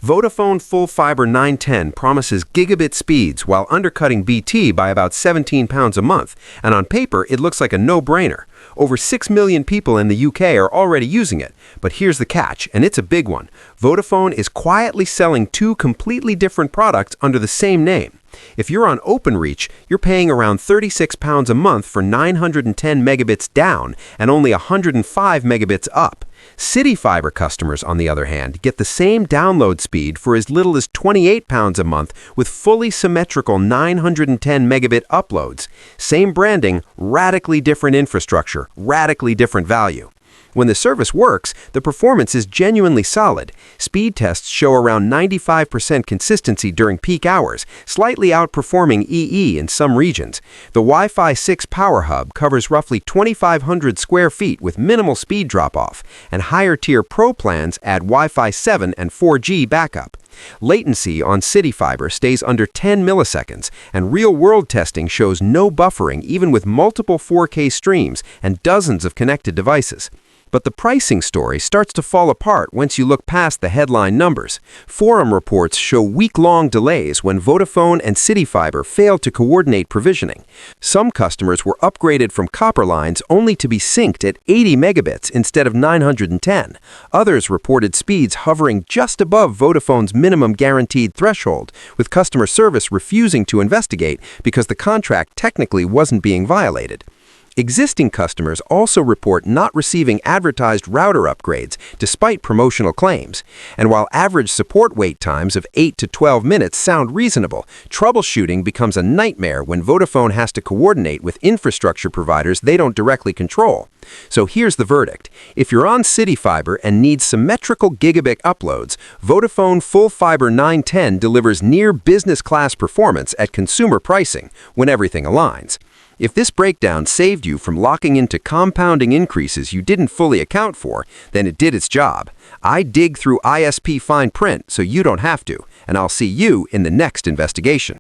Vodafone Full Fibre 910 promises gigabit speeds while undercutting BT by about £17 a month, and on paper it looks like a no-brainer. Over 6 million people in the UK are already using it, but here's the catch, and it's a big one. Vodafone is quietly selling two completely different products under the same name. If you're on OpenReach, you're paying around £36 a month for 910 megabits down and only 105 megabits up. City Fibre customers, on the other hand, get the same download speed for as little as £28 a month with fully symmetrical 910 megabit uploads. Same branding, radically different infrastructure, radically different value. When the service works, the performance is genuinely solid. Speed tests show around 95% consistency during peak hours, slightly outperforming EE in some regions. The Wi-Fi 6 Power Hub covers roughly 2,500 square feet with minimal speed drop-off, and higher-tier Pro plans add Wi-Fi 7 and 4G backup. Latency on City Fibre stays under 10 milliseconds, and real-world testing shows no buffering even with multiple 4K streams and dozens of connected devices. But the pricing story starts to fall apart once you look past the headline numbers. Forum reports show week-long delays when Vodafone and City Fibre failed to coordinate provisioning. Some customers were upgraded from copper lines only to be synced at 80 megabits instead of 910. Others reported speeds hovering just above Vodafone's minimum guaranteed threshold, with customer service refusing to investigate because the contract technically wasn't being violated. Existing customers also report not receiving advertised router upgrades despite promotional claims. And while average support wait times of 8 to 12 minutes sound reasonable, troubleshooting becomes a nightmare when Vodafone has to coordinate with infrastructure providers they don't directly control. So here's the verdict. If you're on City Fibre and need symmetrical gigabit uploads, Vodafone Full Fibre 910 delivers near business-class performance at consumer pricing when everything aligns. If this breakdown saved you from locking into compounding increases you didn't fully account for, then it did its job. I dig through ISP fine print so you don't have to, and I'll see you in the next investigation.